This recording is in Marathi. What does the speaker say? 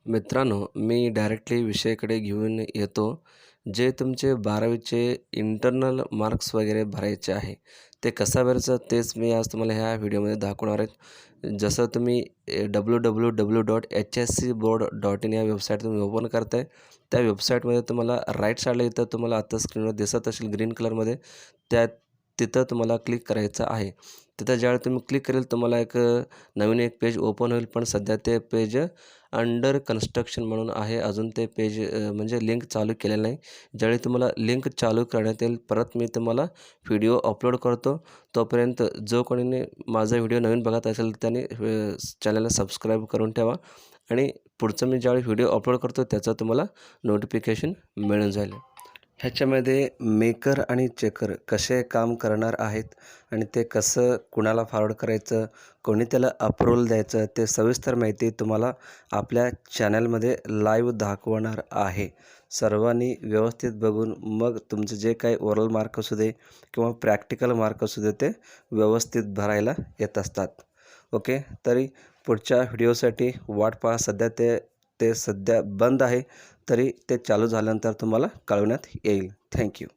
मित्रांनो, मी डायरेक्टली विषयाकडे घेऊन येतो. जे तुमचे 12वीचे इंटरनल मार्क्स वगैरे भरायचे आहे, ते कसं भरायचं तेच मी आज तुम्हाला ह्या व्हिडिओमध्ये दाखवणार आहेत. जसं तुम्ही www.hscboard.in या वेबसाईट तुम्ही ओपन करताय, त्या वेबसाईटमध्ये तुम्हाला राईट साईडला इथं तुम्हाला आता स्क्रीनवर दिसत असेल ग्रीन कलरमध्ये, त्या तिथं तुम्हाला क्लिक करायचं आहे. तिथं ज्यावेळी तुम्ही क्लिक करेल तुम्हाला नवीन एक पेज ओपन होईल, पण सध्या ते पेज अंडर कन्स्ट्रक्शन म्हणून आहे. अजून ते पेज म्हणजे लिंक चालू केलेलं नाही. ज्यावेळी तुम्हाला लिंक चालू करण्यात येईल, परत मी तुम्हाला व्हिडिओ अपलोड करतो. तोपर्यंत जो कोणी माझा व्हिडिओ नवीन बघत असेल त्याने चॅनलला सबस्क्राईब करून ठेवा आणि पुढचं मी ज्यावेळी व्हिडिओ अपलोड करतो त्याचं तुम्हाला नोटिफिकेशन मिळून जाईल. ह्याच्यामध्ये मेकर आणि चेकर कसे काम करणार आहेत आणि ते कसं कुणाला फॉरवर्ड करायचं, कोणी त्याला अप्रूव्हल द्यायचं, ते सविस्तर माहिती तुम्हाला आपल्या चॅनलमध्ये लाईव्ह दाखवणार आहे. सर्वांनी व्यवस्थित बघून मग तुमचं जे काही ओरल मार्क असू दे किंवा प्रॅक्टिकल मार्क असू दे ते व्यवस्थित भरायला येत असतात. ओके, तरी पुढच्या व्हिडिओसाठी वाट पहा. सध्या ते ते सध्या बंद आहे, तरी ते चालू झाल्यानंतर तुम्हाला कळवण्यात येईल. Thank you.